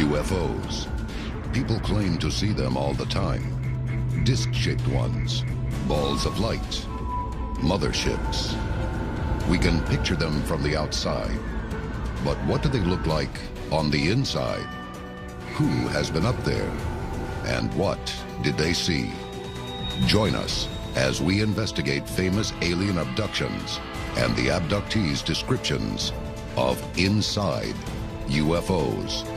UFOs. People claim to see them all the time. Disc-shaped ones, balls of light, motherships. We can picture them from the outside. But what do they look like on the inside? Who has been up there? And what did they see? Join us as we investigate famous alien abductions and the abductees' descriptions of inside UFOs.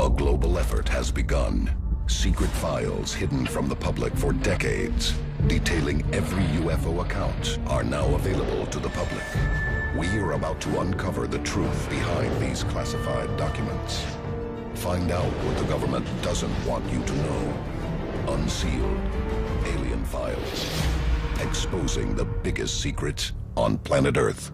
A global effort has begun. Secret files hidden from the public for decades, detailing every UFO account, are now available to the public. We are about to uncover the truth behind these classified documents. Find out what the government doesn't want you to know. Unsealed. Alien Files. Exposing the biggest secret on planet Earth.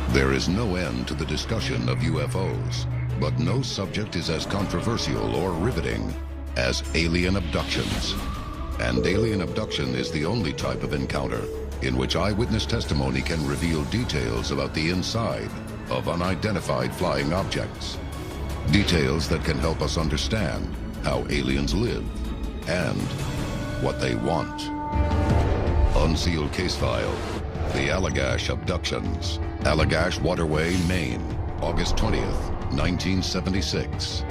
There is no end to the discussion of UFOs, but no subject is as controversial or riveting as alien abductions. And alien abduction is the only type of encounter in which eyewitness testimony can reveal details about the inside of unidentified flying objects. Details that can help us understand how aliens live and what they want. Unsealed case file, the Allagash abductions. Allagash Waterway, Maine, August 20th, 1976.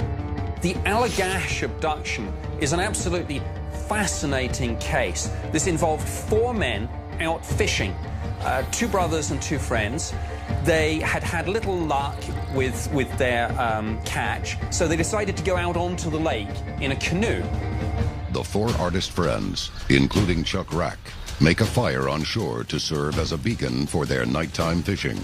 The Allagash abduction is an absolutely fascinating case. This involved 4 men out fishing, 2 brothers and 2 friends. They had had little luck with their catch, so they decided to go out onto the lake in a canoe. The 4 artist friends, including Chuck Rack, make a fire on shore to serve as a beacon for their nighttime fishing.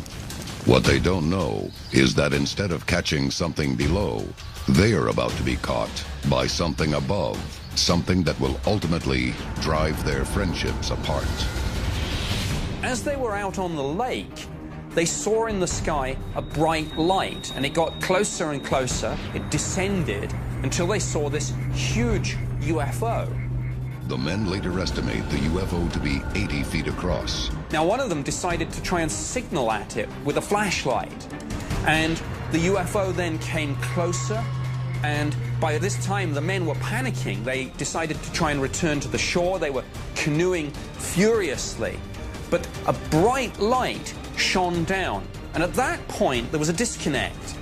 What they don't know is that instead of catching something below, they are about to be caught by something above, something that will ultimately drive their friendships apart. As they were out on the lake, they saw in the sky a bright light, and it got closer and closer. It descended until they saw this huge UFO. The men later estimate the UFO to be 80 feet across. Now, one of them decided to try and signal at it with a flashlight, and the UFO then came closer, and by this time the men were panicking. They decided to try and return to the shore. They were canoeing furiously, but a bright light shone down, and at that point there was a disconnect.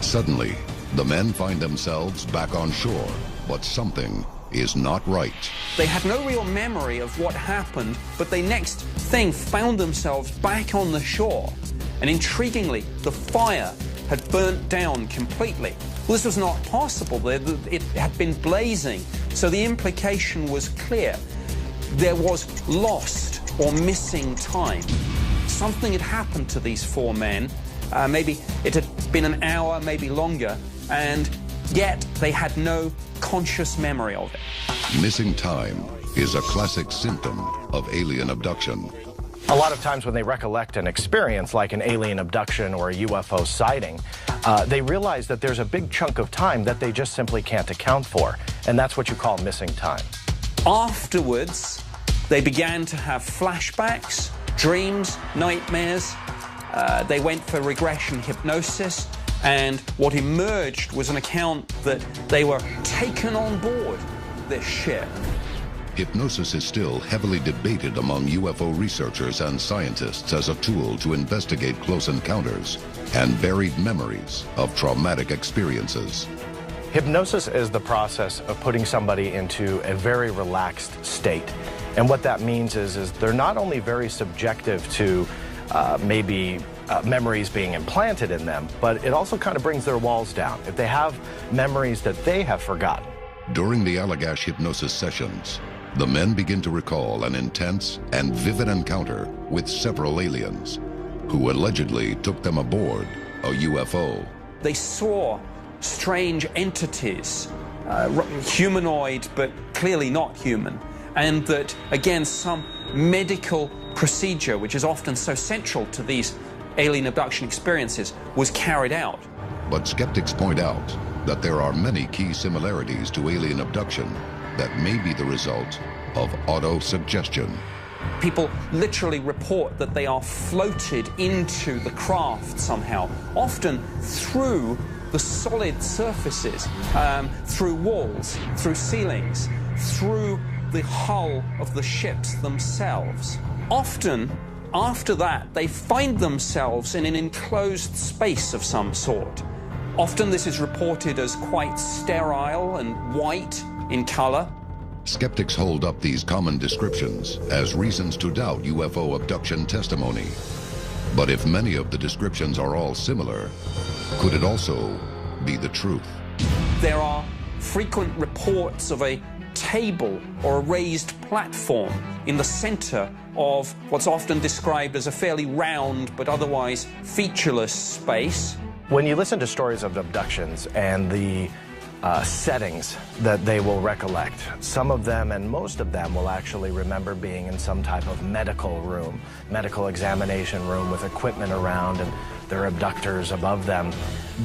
Suddenly, the men find themselves back on shore, but something is not right. They had no real memory of what happened, but they next thing found themselves back on the shore. And intriguingly, the fire had burnt down completely. Well, this was not possible. It had been blazing, so the implication was clear. There was lost or missing time. Something had happened to these 4 men. Maybe it had been an hour, maybe longer, and yet they had no conscious memory of it. Missing time is a classic symptom of alien abduction. A lot of times when they recollect an experience like an alien abduction or a UFO sighting, they realize that there's a big chunk of time that they just simply can't account for, and that's what you call missing time. Afterwards, they began to have flashbacks, dreams, nightmares. They went for regression hypnosis, and what emerged was an account that they were taken on board this ship. Hypnosis is still heavily debated among UFO researchers and scientists as a tool to investigate close encounters and buried memories of traumatic experiences. Hypnosis is the process of putting somebody into a very relaxed state. And what that means is they're not only very subjective to maybe memories being implanted in them, but it also kind of brings their walls down. If they have memories that they have forgotten. During the Allagash hypnosis sessions, the men begin to recall an intense and vivid encounter with several aliens who allegedly took them aboard a UFO. They saw strange entities, humanoid but clearly not human, and that, again, some medical procedure, which is often so central to these alien abduction experiences, was carried out. But skeptics point out that there are many key similarities to alien abduction that may be the result of autosuggestion. People literally report that they are floated into the craft somehow, often through the solid surfaces, through walls, through ceilings, through the hull of the ships themselves. Often, after that, they find themselves in an enclosed space of some sort. Often this is reported as quite sterile and white in color. Skeptics hold up these common descriptions as reasons to doubt UFO abduction testimony. But if many of the descriptions are all similar, could it also be the truth? There are frequent reports of a table or a raised platform in the center of what's often described as a fairly round but otherwise featureless space. When you listen to stories of abductions and the settings that they will recollect, some of them and most of them will actually remember being in some type of medical room, medical examination room with equipment around and their abductors above them.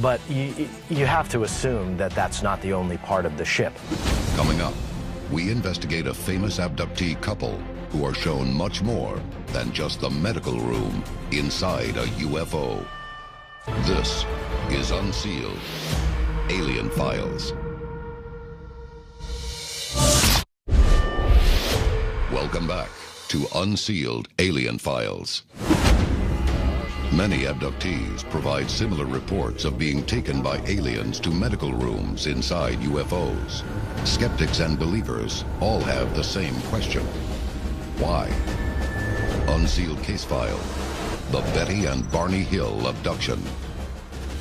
But you have to assume that that's not the only part of the ship. Coming up, we investigate a famous abductee couple who are shown much more than just the medical room inside a UFO. This is Unsealed, Alien Files. Welcome back to Unsealed Alien Files. Many abductees provide similar reports of being taken by aliens to medical rooms inside UFOs. Skeptics and believers all have the same question. Why? Unsealed case file. The Betty and Barney Hill abduction.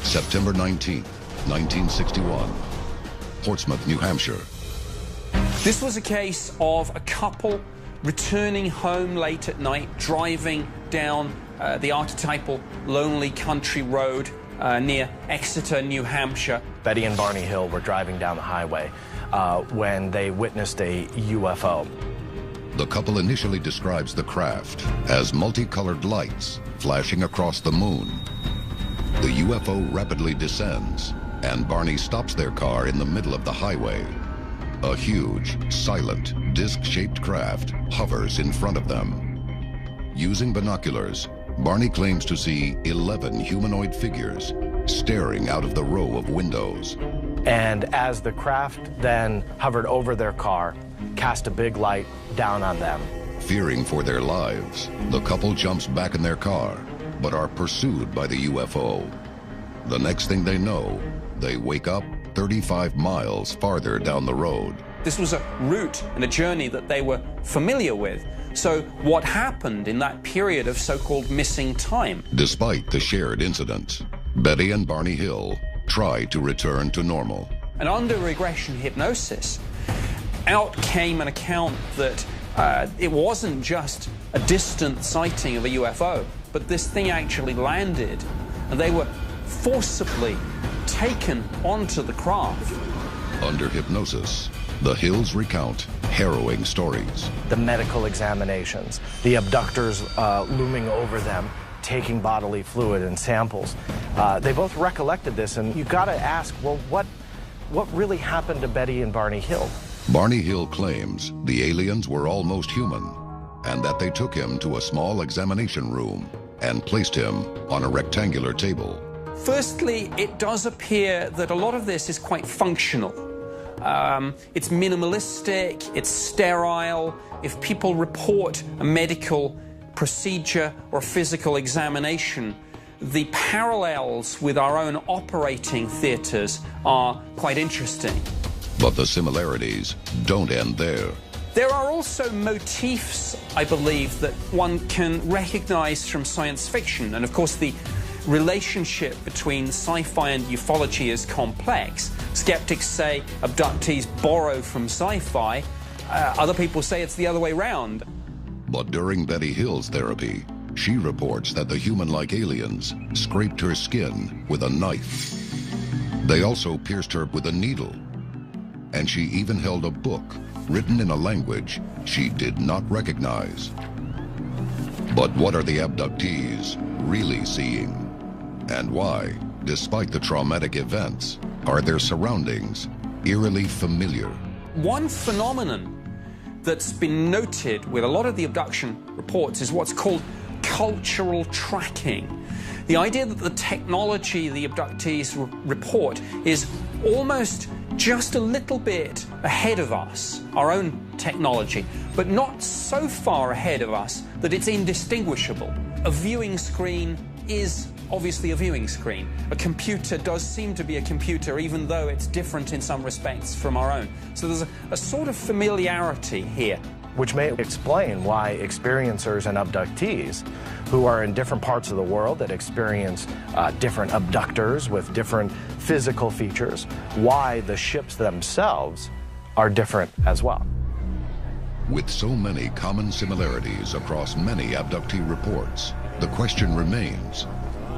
September 19th, 1961. Portsmouth, New Hampshire. This was a case of a couple returning home late at night, driving down the archetypal lonely country road near Exeter, New Hampshire. Betty and Barney Hill were driving down the highway when they witnessed a UFO. The couple initially describes the craft as multicolored lights flashing across the moon. The UFO rapidly descends, and Barney stops their car in the middle of the highway. A huge, silent, disc-shaped craft hovers in front of them. Using binoculars, Barney claims to see 11 humanoid figures staring out of the row of windows. And as the craft then hovered over their car, cast a big light down on them. Fearing for their lives, the couple jumps back in their car, but are pursued by the UFO. The next thing they know, they wake up 35 miles farther down the road. This was a route and a journey that they were familiar with. So what happened in that period of so-called missing time? Despite the shared incident, Betty and Barney Hill try to return to normal. And under regression hypnosis, out came an account that it wasn't just a distant sighting of a UFO, but this thing actually landed, and they were forcibly taken onto the craft. Under hypnosis, the Hills recount harrowing stories. The medical examinations, the abductors looming over them, taking bodily fluid and samples. They both recollected this, and you got to ask, well, what really happened to Betty and Barney Hill? Barney Hill claims the aliens were almost human, and that they took him to a small examination room and placed him on a rectangular table. Firstly, it does appear that a lot of this is quite functional. It's minimalistic, it's sterile. If people report a medical procedure or physical examination, the parallels with our own operating theaters are quite interesting. But the similarities don't end there. There are also motifs, I believe, that one can recognize from science fiction. And of course, the relationship between sci-fi and ufology is complex. Skeptics say abductees borrow from sci-fi. Other people say it's the other way around. But during Betty Hill's therapy, she reports that the human-like aliens scraped her skin with a knife. They also pierced her with a needle. And she even held a book written in a language she did not recognize. But what are the abductees really seeing? And why, despite the traumatic events, are their surroundings eerily familiar? One phenomenon that's been noted with a lot of the abduction reports is what's called cultural tracking. The idea that the technology the abductees report is almost just a little bit ahead of us, our own technology, but not so far ahead of us that it's indistinguishable. A viewing screen is obviously a viewing screen. A computer does seem to be a computer, even though it's different in some respects from our own. So there's a sort of familiarity here. Which may explain why experiencers and abductees who are in different parts of the world that experience different abductors with different physical features, why the ships themselves are different as well. With so many common similarities across many abductee reports, the question remains,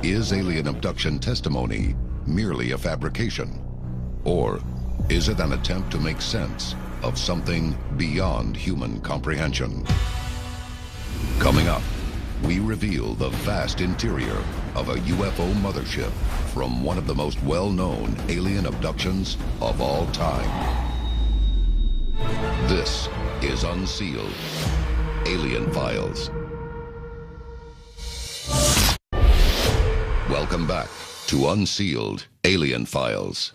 is alien abduction testimony merely a fabrication? Or is it an attempt to make sense of something beyond human comprehension? Coming up, we reveal the vast interior of a UFO mothership from one of the most well-known alien abductions of all time. This is Unsealed, Alien Files. Welcome back to Unsealed, Alien Files.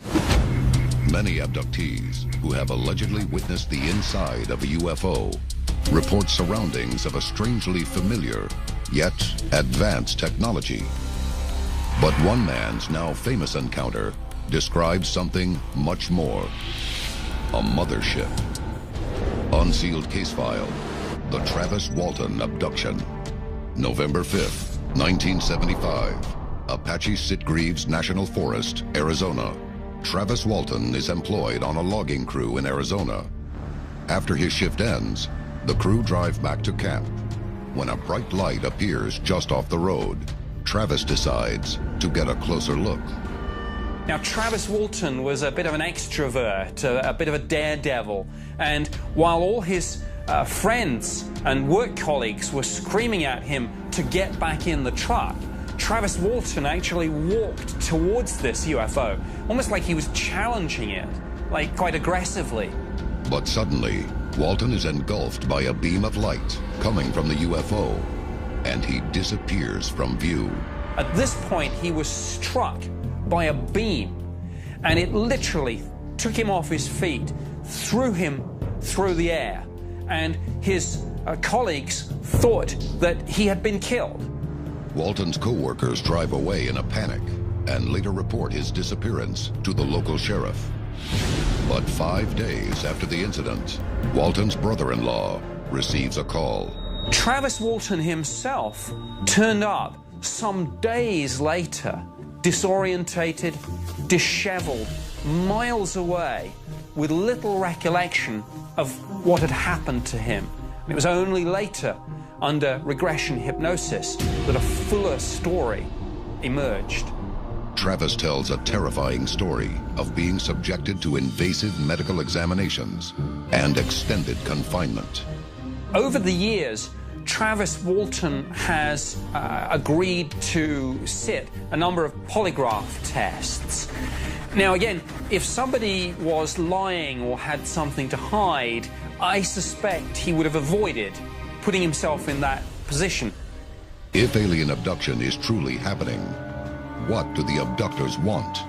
Many abductees who have allegedly witnessed the inside of a UFO report surroundings of a strangely familiar, yet advanced technology. But one man's now famous encounter describes something much more. A mothership. Unsealed case file, the Travis Walton abduction. November 5th, 1975, Apache Sitgreaves National Forest, Arizona. Travis Walton is employed on a logging crew in Arizona. After his shift ends, the crew drive back to camp. When a bright light appears just off the road, Travis decides to get a closer look. Now, Travis Walton was a bit of an extrovert, a bit of a daredevil, and while all his friends and work colleagues were screaming at him to get back in the truck, Travis Walton actually walked towards this UFO, almost like he was challenging it, like quite aggressively. But suddenly, Walton is engulfed by a beam of light coming from the UFO, and he disappears from view. At this point, he was struck by a beam, and it literally took him off his feet, threw him through the air, and his colleagues thought that he had been killed. Walton's co-workers drive away in a panic and later report his disappearance to the local sheriff. But 5 days after the incident, Walton's brother-in-law receives a call. Travis Walton himself turned up some days later, disorientated, disheveled, miles away, with little recollection of what had happened to him. And it was only later, under regression hypnosis, that a fuller story emerged. Travis tells a terrifying story of being subjected to invasive medical examinations and extended confinement. Over the years, Travis Walton has agreed to sit a number of polygraph tests. Now again, if somebody was lying or had something to hide, I suspect he would have avoided putting himself in that position. If alien abduction is truly happening, what do the abductors want?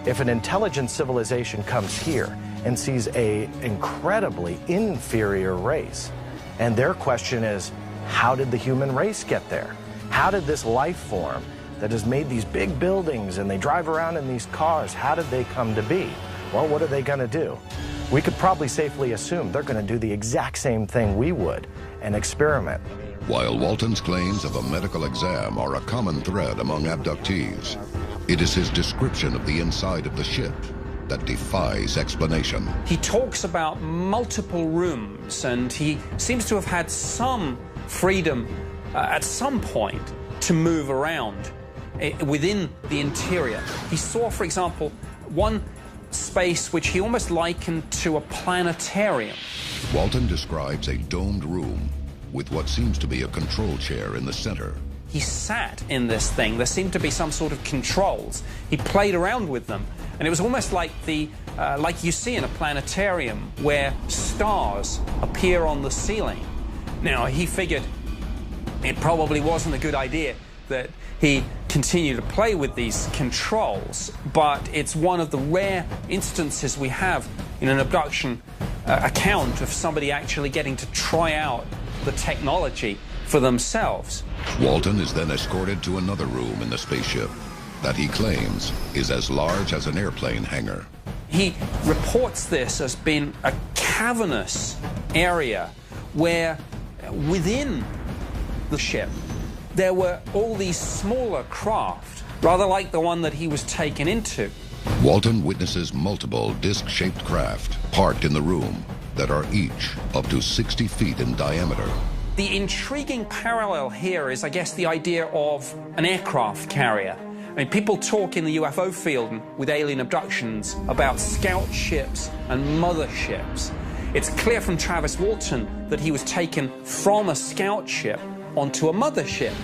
If an intelligent civilization comes here and sees an incredibly inferior race, and their question is, how did the human race get there? How did this life form that has made these big buildings and they drive around in these cars, how did they come to be? Well, what are they going to do? We could probably safely assume they're going to do the exact same thing we would and experiment. While Walton's claims of a medical exam are a common thread among abductees, it is his description of the inside of the ship that defies explanation. He talks about multiple rooms, and he seems to have had some freedom at some point to move around within the interior. He saw, for example, one space which he almost likened to a planetarium. Walton describes a domed room with what seems to be a control chair in the center. he sat in this thing, there seemed to be some sort of controls. He played around with them, and it was almost like like you see in a planetarium where stars appear on the ceiling. Now, he figured it probably wasn't a good idea that he continue to play with these controls, but it's one of the rare instances we have in an abduction account of somebody actually getting to try out the technology for themselves. Walton is then escorted to another room in the spaceship that he claims is as large as an airplane hangar. He reports this as being a cavernous area where within the ship there were all these smaller craft, rather like the one that he was taken into. Walton witnesses multiple disc-shaped craft parked in the room that are each up to 60 feet in diameter. The intriguing parallel here is, I guess, the idea of an aircraft carrier. I mean, people talk in the UFO field with alien abductions about scout ships and motherships. It's clear from Travis Walton that he was taken from a scout ship onto a mothership.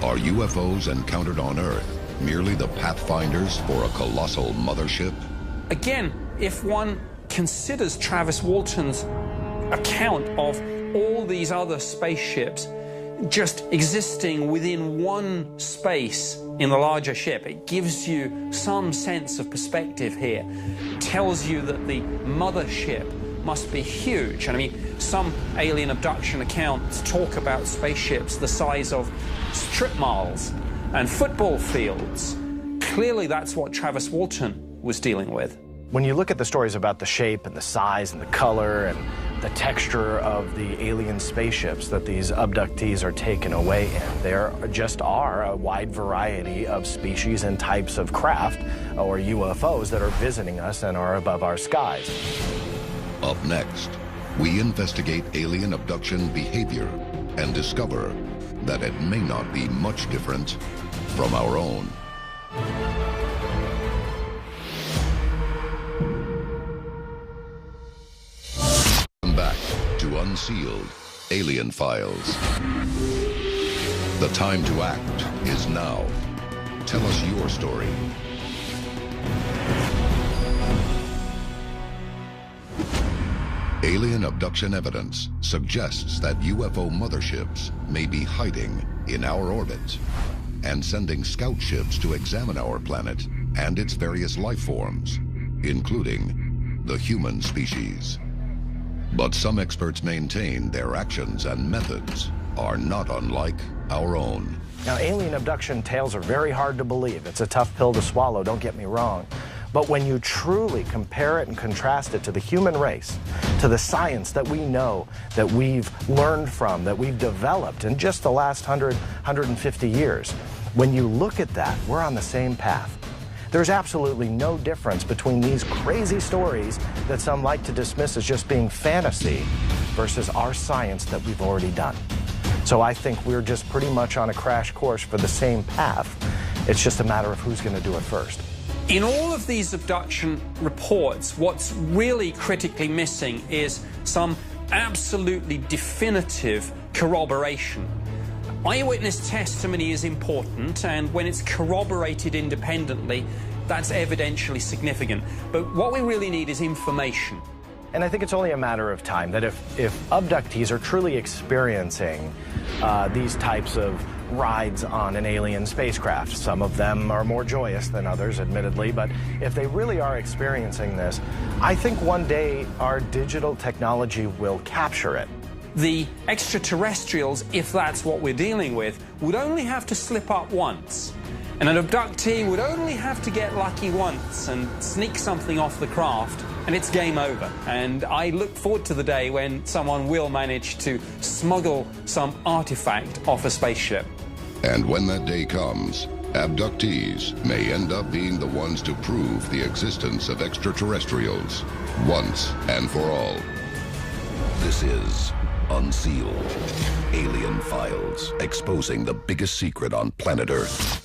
Are UFOs encountered on Earth merely the pathfinders for a colossal mothership? Again, if one considers Travis Walton's account of all these other spaceships just existing within one space in the larger ship, it gives you some sense of perspective here. It tells you that the mothership must be huge. And I mean, some alien abduction accounts talk about spaceships the size of strip malls and football fields. Clearly, that's what Travis Walton was dealing with. When you look at the stories about the shape and the size and the color and the texture of the alien spaceships that these abductees are taken away in, there just are a wide variety of species and types of craft, or UFOs, that are visiting us and are above our skies. Up next, we investigate alien abduction behavior and discover that it may not be much different from our own. Welcome back to Unsealed Alien Files. The time to act is now. Tell us your story. Alien abduction evidence suggests that UFO motherships may be hiding in our orbit and sending scout ships to examine our planet and its various life forms, including the human species. But some experts maintain their actions and methods are not unlike our own. Now, alien abduction tales are very hard to believe. It's a tough pill to swallow, don't get me wrong. But when you truly compare it and contrast it to the human race, to the science that we know, that we've learned from, that we've developed in just the last 150 years, when you look at that, we're on the same path. There's absolutely no difference between these crazy stories that some like to dismiss as just being fantasy versus our science that we've already done. So I think we're just pretty much on a crash course for the same path. It's just a matter of who's going to do it first. In all of these abduction reports, what's really critically missing is some absolutely definitive corroboration. Eyewitness testimony is important, and when it's corroborated independently, that's evidentially significant. But what we really need is information. And I think it's only a matter of time that if abductees are truly experiencing these types of rides on an alien spacecraft, some of them are more joyous than others, admittedly, but if they really are experiencing this, I think one day our digital technology will capture it. The extraterrestrials, if that's what we're dealing with, would only have to slip up once. And an abductee would only have to get lucky once and sneak something off the craft, and it's game over. And I look forward to the day when someone will manage to smuggle some artifact off a spaceship. And when that day comes, abductees may end up being the ones to prove the existence of extraterrestrials once and for all. This is Unsealed Alien Files, exposing the biggest secret on planet Earth.